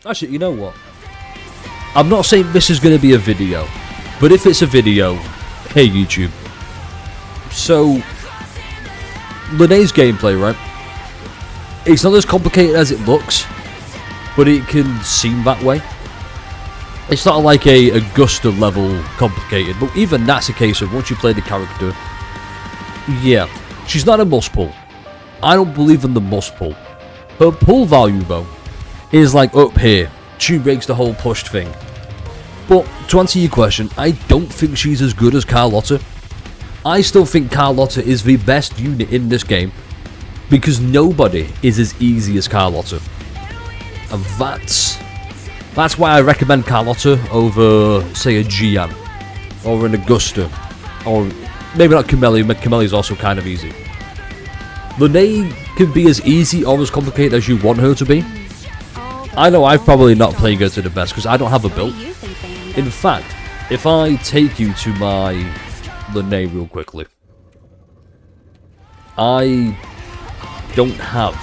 Actually, you know what? I'm not saying this is going to be a video, but if it's a video, hey YouTube. So, Linnea's gameplay, right? It's not as complicated as it looks, but it can seem that way. It's not like a Augusta level complicated, but even that's a case of once you play the character, yeah, she's not a must pull. I don't believe in the must pull. Her pull value though is like up here. She breaks the whole pushed thing. But to answer your question, I don't think she's as good as Carlotta. I still think Carlotta is the best unit in this game because nobody is as easy as Carlotta. And that's why I recommend Carlotta over, say, a Gian or an Augusta, or maybe not Cameli. Cameli's also kind of easy. Linnea can be as easy or as complicated as you want her to be. I know I've probably not played her to the best because I don't have a build. In fact, if I take you to my Linnea real quickly, I don't have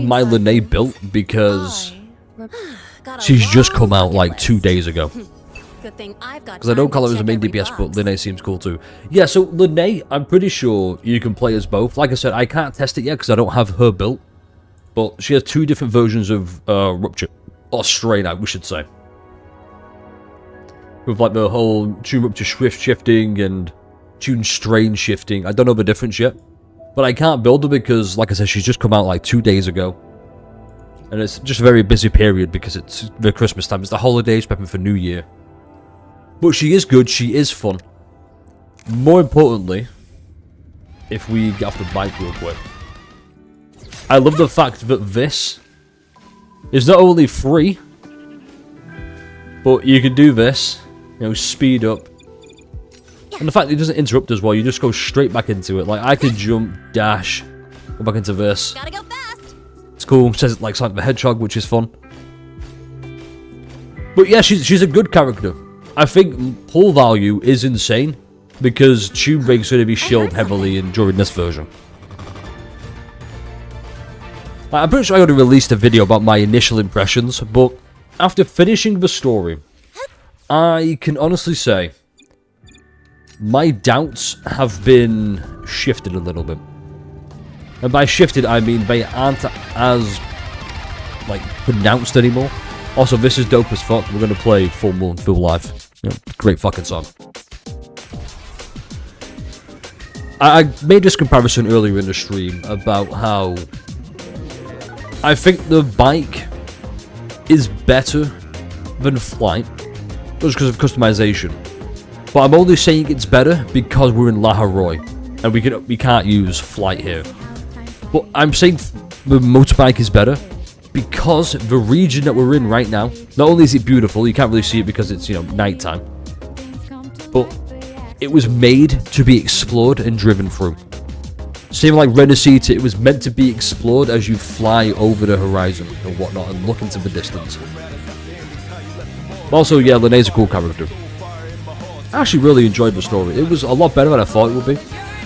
my Linnea built because she's just come out like 2 days ago. Because I don't call her as a main DPS, but Linnea seems cool too. Yeah, so Linnea, I'm pretty sure you can play as both. Like I said, I can't test it yet because I don't have her built. But she has 2 different versions of Rupture. Or Strain out, we should say. With like the whole Tune Rupture Swift shifting and Tune Strain shifting. I don't know the difference yet. But I can't build her because, like I said, she's just come out like 2 days ago. And it's just a very busy period because it's the Christmas time. It's the holidays, prepping for New Year. But she is good, she is fun. More importantly, if we get off the bike real quick, I love the fact that this is not only free, but you can do this, you know, speed up. And the fact that it doesn't interrupt as well, you just go straight back into it. Like, I could jump, dash, go back into this. Gotta go fast. It's cool, it says it like Sonic the Hedgehog, which is fun. But yeah, she's a good character. I think pull value is insane, because Tune Break's going to be shielded heavily during this version. I'm pretty sure I already released a video about my initial impressions, but after finishing the story, I can honestly say my doubts have been shifted a little bit. And by shifted, I mean they aren't as, like, pronounced anymore. Also, this is dope as fuck. We're going to play Full Moon, Full Life. You know, great fucking song. I made this comparison earlier in the stream about how I think the bike is better than Flight just because of customization. But I'm only saying it's better because we're in La Haroy and we can't use Flight here. But I'm saying the motorbike is better because the region that we're in right now, not only is it beautiful, you can't really see it because it's, you know, nighttime, but it was made to be explored and driven through. Same like Renacita, it was meant to be explored as you fly over the horizon and whatnot and look into the distance. Also, yeah, Linnea's a cool character. I actually really enjoyed the story. It was a lot better than I thought it would be.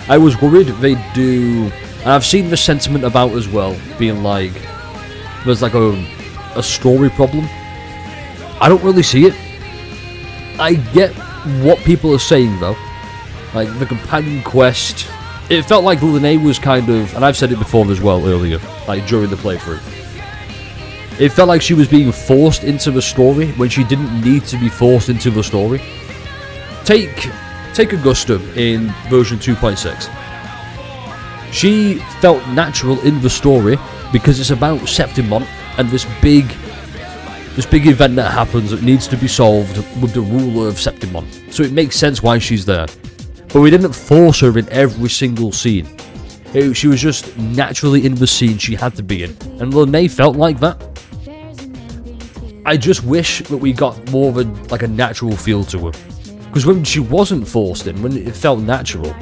I was worried they'd do, and I've seen the sentiment about as well, being like, there's like a story problem. I don't really see it. I get what people are saying though. Like the companion quest, it felt like Linnea was kind of, and I've said it before as well earlier, like during the playthrough. It felt like she was being forced into the story when she didn't need to be forced into the story. Take Augusta in version 2.6. She felt natural in the story because it's about Septimon and this big event that happens that needs to be solved with the ruler of Septimon. So it makes sense why she's there. But we didn't force her in every single scene. She was just naturally in the scene she had to be in. And Linnea felt like that. I just wish that we got more of a natural feel to her. Because when she wasn't forced in, when it felt natural,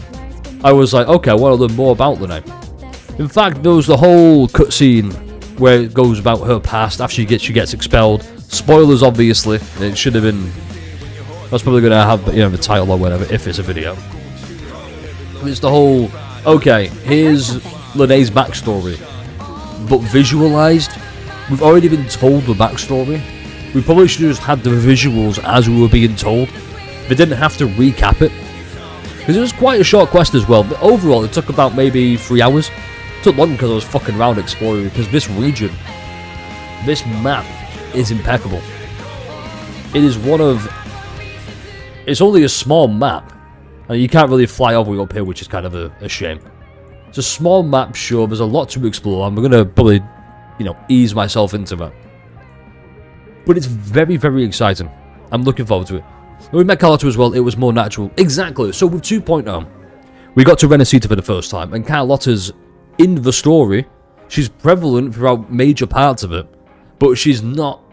I was like, okay, I want to learn more about Linnea. In fact, there was the whole cutscene where it goes about her past after she gets expelled. Spoilers, obviously. It should have been. That's probably going to have, you know, the title or whatever if it's a video. It's the whole. Okay, here's Linnea's backstory, but visualized We've already been told the backstory. We probably should have just had the visuals as we were being told. They didn't have to recap it. Because it was quite a short quest as well. But overall, it took about maybe 3 hours. It took long because I was fucking around exploring. Because this region, this map is impeccable. It is one of... It's only a small map. And you can't really fly all the way up here, which is kind of a shame. It's a small map, sure. There's a lot to explore. And we're going to probably, ease myself into that. But it's very, very exciting. I'm looking forward to it. When we met Carlotta as well, it was more natural. Exactly. So with 2.0, we got to Renacita for the first time. And Carlotta's in the story. She's prevalent throughout major parts of it. But she's not,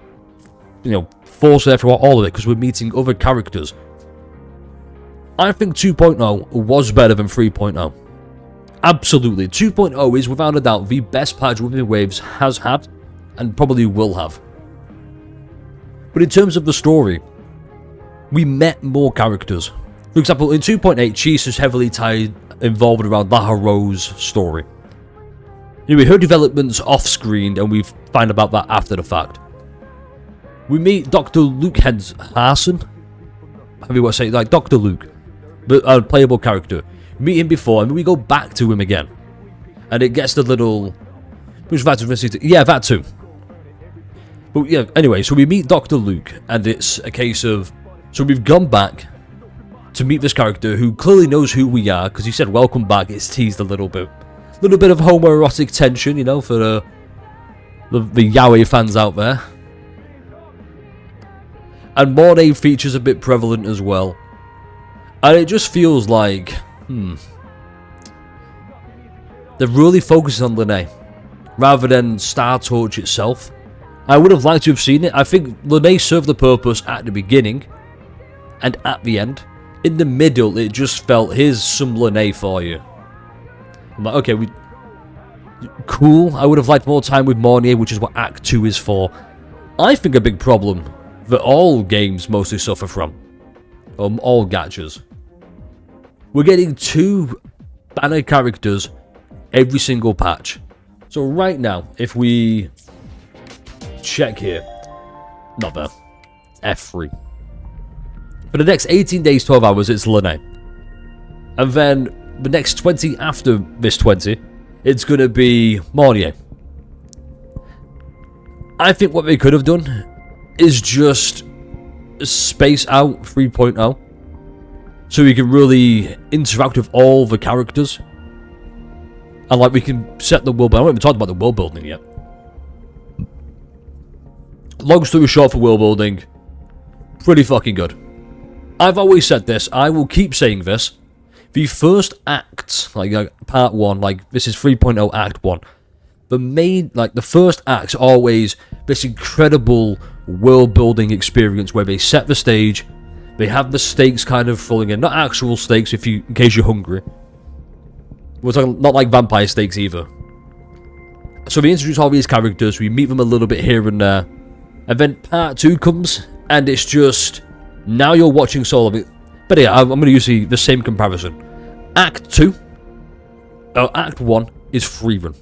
forced there throughout all of it. Because we're meeting other characters. I think 2.0 was better than 3.0. Absolutely. 2.0 is without a doubt the best patch Wuthering Waves has had. And probably will have. But in terms of the story, we met more characters. For example, in 2.8, Cheese is heavily involved around Laharo's story. We heard developments off-screen, and we find about that after the fact. We meet Dr. Luke Harson. How do you want to say it? Like Dr. Luke, the playable character. We meet him before, and we go back to him again. And it gets the little... Which that too? Yeah, that too. But yeah, anyway, so we meet Dr. Luke, and it's a case of... So we've gone back to meet this character who clearly knows who we are, because he said welcome back. It's teased a little bit. A little bit of homoerotic tension, for the yaoi fans out there. And Mornay features a bit prevalent as well. And it just feels like, they're really focusing on Lene, rather than Star Torch itself. I would have liked to have seen it. I think Lene served the purpose at the beginning and at the end. In the middle, it just felt, here's some Lene for you. I'm like, okay, cool. I would have liked more time with Mornier, which is what Act 2 is for. I think a big problem that all games mostly suffer from, all gachas. We're getting 2 banner characters every single patch. So right now, if we... check here. Not there. F3. For the next 18 days, 12 hours, it's Lene. And then the next 20 after this 20, it's going to be Mornier. I think what they could have done is just space out 3.0. So we can really interact with all the characters. And we can set the world building. I haven't even talked about the world building yet. Long story short for world building, pretty fucking good. I've always said this, I will keep saying this. The first act, part 1, this is 3.0 act 1. The main, the first act's always this incredible world building experience where they set the stage, they have the stakes kind of falling in. Not actual stakes in case you're hungry. We're talking not like vampire stakes either. So they introduce all these characters, we meet them a little bit here and there. And then part 2 comes, and it's just... Now you're watching solo. But yeah, I'm going to use the same comparison. Act 2... Act 1 is free run.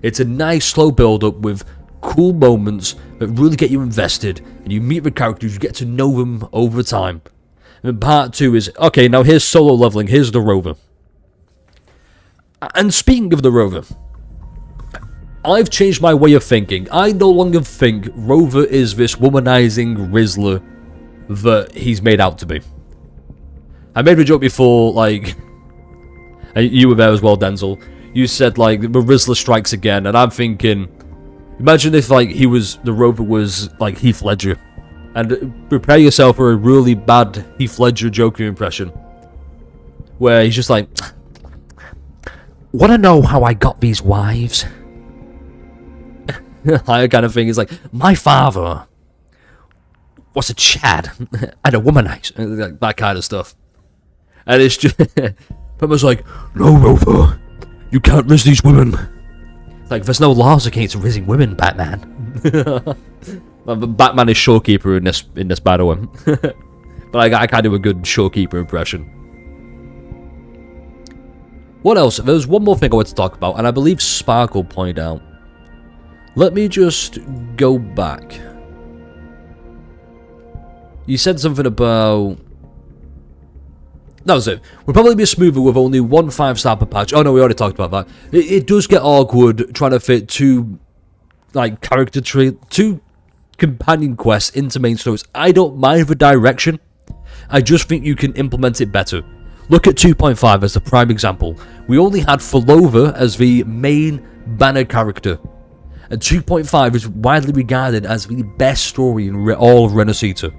It's a nice slow build-up with cool moments that really get you invested. And you meet the characters, you get to know them over time. And then part 2 is... Okay, now here's solo leveling, here's the Rover. And speaking of the Rover... I've changed my way of thinking. I no longer think Rover is this womanizing Rizzler that he's made out to be. I made a joke before, and you were there as well, Denzel. You said, the Rizzler strikes again, and I'm thinking, imagine if, the Rover was, Heath Ledger. And prepare yourself for a really bad Heath Ledger Joker impression. Where he's just wanna know how I got these wives? That kind of thing is my father was a Chad and a womanizer, that kind of stuff. And it's just, Pepper's no, Rover, you can't riz these women. There's no laws against rizzing women, Batman. Batman is showkeeper in this by the way. But I can't do a good showkeeper impression. What else? There's one more thing I want to talk about, and I believe Sparkle pointed out. Let me just go back. You said something about... That was it. Would probably be smoother with only one 5-star per patch. Oh no, we already talked about that. It does get awkward trying to fit two, like, two companion quests into main stories. I don't mind the direction. I just think you can implement it better. Look at 2.5 as the prime example. We only had Fulova as the main banner character. And 2.5 is widely regarded as the best story in all of Renacita.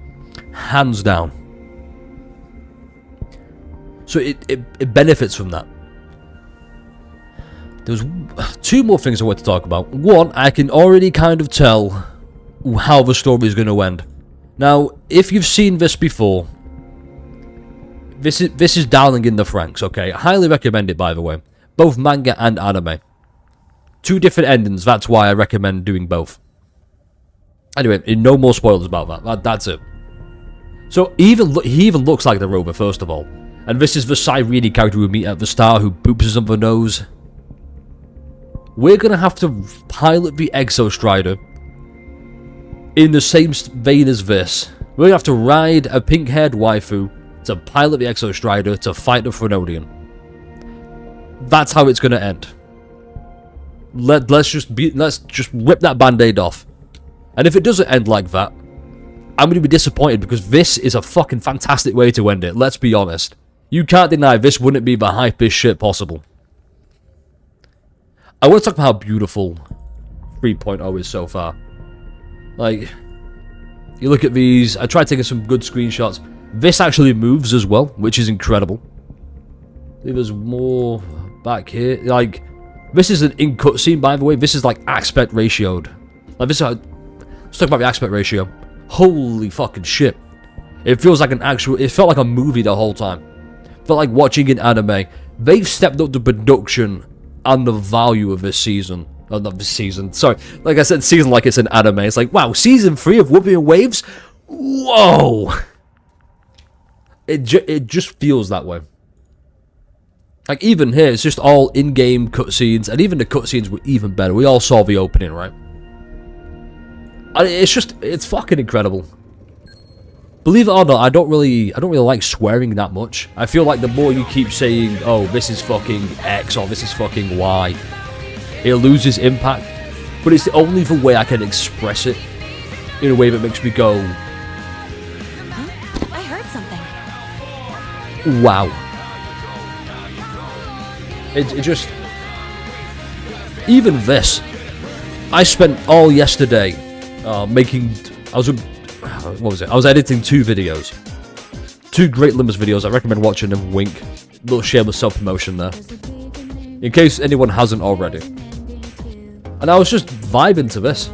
Hands down. So it benefits from that. There's two more things I want to talk about. One, I can already kind of tell how the story is going to end. Now, if you've seen this before, this is darling in the Franks, okay? I highly recommend it, by the way. Both manga and anime. Two different endings, that's why I recommend doing both. Anyway, no more spoilers about that. That's it. So, he even looks like the Rover, first of all. And this is the Cyrene character we meet at the start who boops us on the nose. We're going to have to pilot the Exo Strider in the same vein as this. We're going to have to ride a pink-haired waifu to pilot the Exo Strider to fight the Thronodian. That's how it's going to end. Let's just rip that band-aid off. And if it doesn't end like that, I'm going to be disappointed because this is a fucking fantastic way to end it, let's be honest. You can't deny this wouldn't be the hypest shit possible. I want to talk about how beautiful 3.0 is so far. Like, you look at these, I tried taking some good screenshots. This actually moves as well, which is incredible. There's more back here. Like, this is an in cutscene, by the way. This is like aspect ratioed. Like, let's talk about the aspect ratio. Holy fucking shit. It feels like it felt like a movie the whole time. Felt like watching an anime. They've stepped up the production and the value of this season. Oh, not this season. Sorry. Like I said, season like it's an anime. It's like, wow, season 3 of Wuthering Waves? Whoa! It just feels that way. Like, even here, it's just all in-game cutscenes. And even the cutscenes were even better. We all saw the opening, right? And it's fucking incredible. Believe it or not, I don't really like swearing that much. I feel like the more you keep saying, oh, this is fucking X or this is fucking Y, it loses impact. But it's the only the way I can express it in a way that makes me go, huh? I heard something. wow. It just... Even this. I spent all yesterday making... I was editing 2 videos. 2 Great Limbers videos. I recommend watching them. Wink. Little shameless self-promotion there. In case anyone hasn't already. And I was just vibing to this.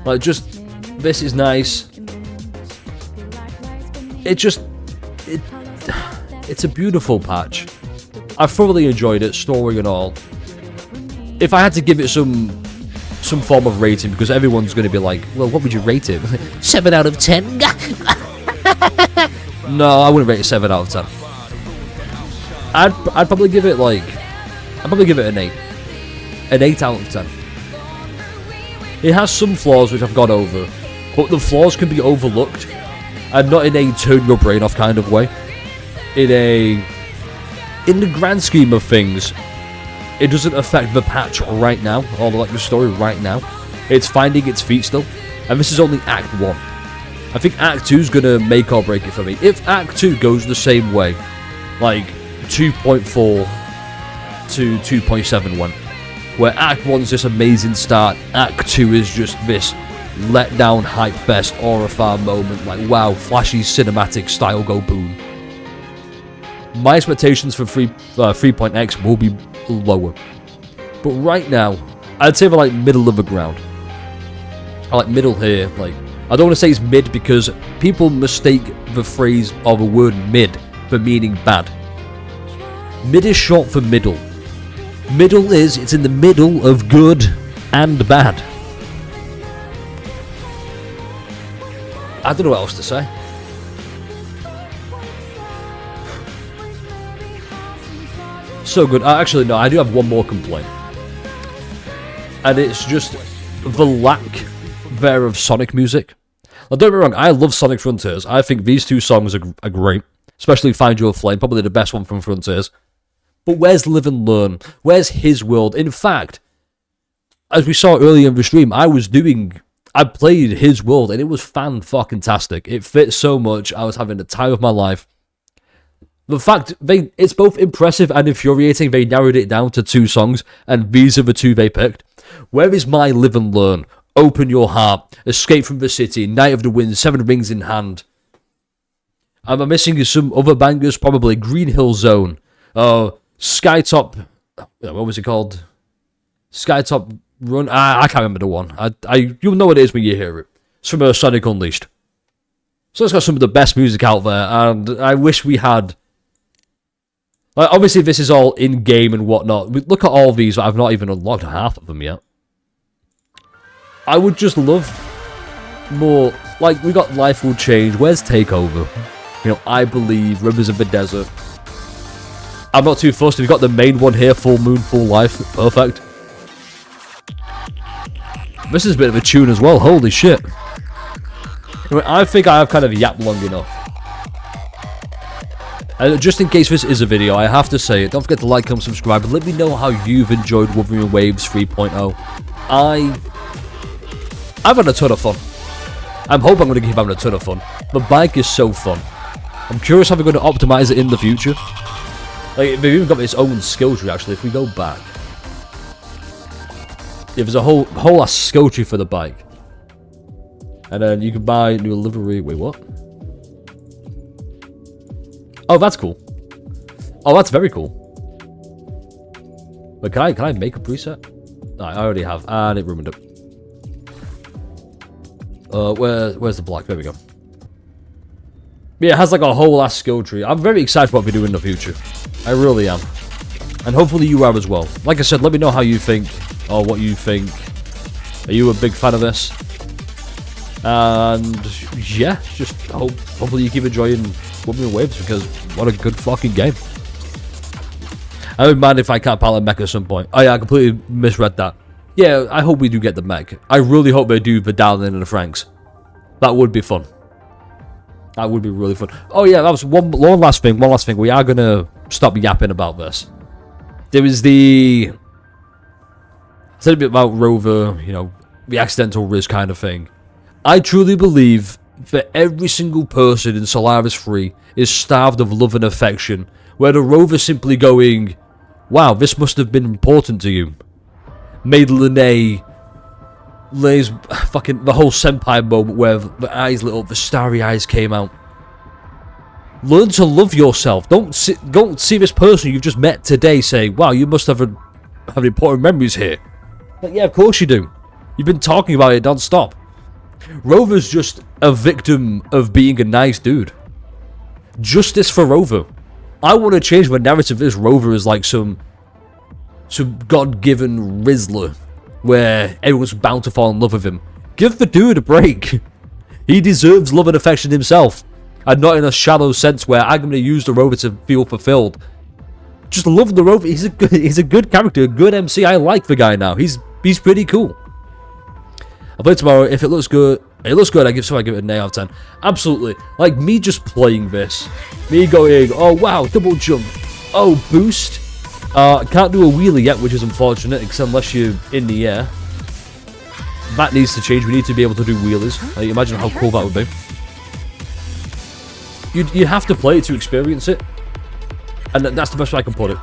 Like, just... This is nice. It's a beautiful patch. I thoroughly enjoyed it, story and all. If I had to give it some form of rating, because everyone's going to be like, well, what would you rate it? 7 out of 10? No, I wouldn't rate it 7 out of 10. I'd probably give it like... I'd probably give it an 8. An 8 out of 10. It has some flaws which I've gone over, but the flaws can be overlooked, and not in a turn your brain off kind of way. In the grand scheme of things, it doesn't affect the patch right now, or like the story right now. It's finding its feet still, and this is only Act 1. I think Act 2 is going to make or break it for me. If Act 2 goes the same way, like 2.4 to 2.7 went, where Act 1's this amazing start, Act 2 is just this let down hype fest aura farm moment, like wow, flashy cinematic style go boom. My expectations for 3.x will be lower. But right now, I'd say they're like middle of the ground. I like middle here. Like, I don't want to say it's mid because people mistake the phrase or the word mid for meaning bad. Mid is short for middle. Middle is, it's in the middle of good and bad. I don't know what else to say. So good. Actually, no, I do have one more complaint. and it's just the lack there of Sonic music. Now, don't get me wrong, I love Sonic Frontiers. I think these two songs are great, especially Find Your Flame, probably the best one from Frontiers. But where's Live and Learn? Where's His World? In fact, as we saw earlier in the stream, I played His World, and it was fan-fucking-tastic. It fit so much. I was having the time of my life. The fact, it's both impressive and infuriating. They narrowed it down to 2 songs, and these are the 2 they picked. Where is my Live and Learn? Open Your Heart, Escape from the City, Night of the Wind, 7 Rings in Hand. Am I missing some other bangers? Probably Green Hill Zone. Skytop, what was it called? Skytop Run. I can't remember the one. You'll know what it is when you hear it. It's from Sonic Unleashed. So it's got some of the best music out there, and I wish we had. Like, obviously, this is all in game and whatnot. Look at all these. I've not even unlocked half of them yet. I would just love more. Like, we got Life Will Change. Where's Takeover? You know, I Believe, Rivers of the Desert. I'm not too fussed. We've got the main one here, Full Moon, Full Life. Perfect. This is a bit of a tune as well. Holy shit. I think I have kind of yapped long enough. And just in case this is a video, I have to say it. Don't forget to like, comment, subscribe, and let me know how you've enjoyed Wuthering Waves 3.0. I've had a ton of fun. I'm hoping I'm going to keep having a ton of fun. The bike is so fun. I'm curious how they're going to optimize it in the future. Like, they've even got its own skill tree, actually. If we go back, yeah, there's a whole ass skill tree for the bike. And then you can buy new livery. Wait, what? Oh, that's cool. Oh, that's very cool. But can I make a preset? No, I already have, and it ruined it. Where's the black? There we go. Yeah, it has like a whole ass skill tree. I'm very excited for what we do in the future. I really am. And hopefully you are as well. Like I said, let me know how you think, or what you think. Are you a big fan of this? And yeah, just hopefully you keep enjoying Wuthering Waves, because what a good fucking game. I don't mind if I can't pilot mech at some point. Oh yeah, I completely misread that. Yeah, I hope we do get the mech. I really hope they do the Dowling and the Franks. That would be fun. That would be really fun. Oh yeah, that was one last thing. We are going to stop yapping about this. There was I said a bit about Rover, you know, the accidental risk kind of thing. I truly believe that every single person in Solaris 3 is starved of love and affection, where the Rover simply going, wow, this must have been important to you, made Lene's fucking, the whole senpai moment where the eyes lit up, the starry eyes came out. Learn to love yourself. Don't see this person you've just met today say, wow, you must have important memories here. Like, yeah, of course you do. You've been talking about it non-stop. Rover's just a victim of being a nice dude. Justice for Rover. I want to change the narrative of this Rover is like some God-given Rizzler where everyone's bound to fall in love with him. Give the dude a break. He deserves love and affection himself, and not in a shallow sense where I'm going to use the Rover to feel fulfilled. Just love the Rover. He's a good character, a good MC. I like the guy now. He's pretty cool. I'll play tomorrow. If it looks good, I give it an 8 out of 10. Absolutely. Like, me just playing this. Me going, oh wow, double jump. Oh, boost. Can't do a wheelie yet, which is unfortunate, except unless you're in the air. That needs to change. We need to be able to do wheelies. Like, imagine how cool that would be. You have to play it to experience it. And that's the best way I can put it.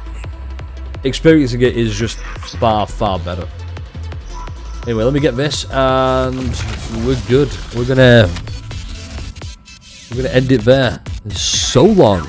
Experiencing it is just far, far better. Anyway, let me get this, and we're good. We're gonna end it there. It's so long.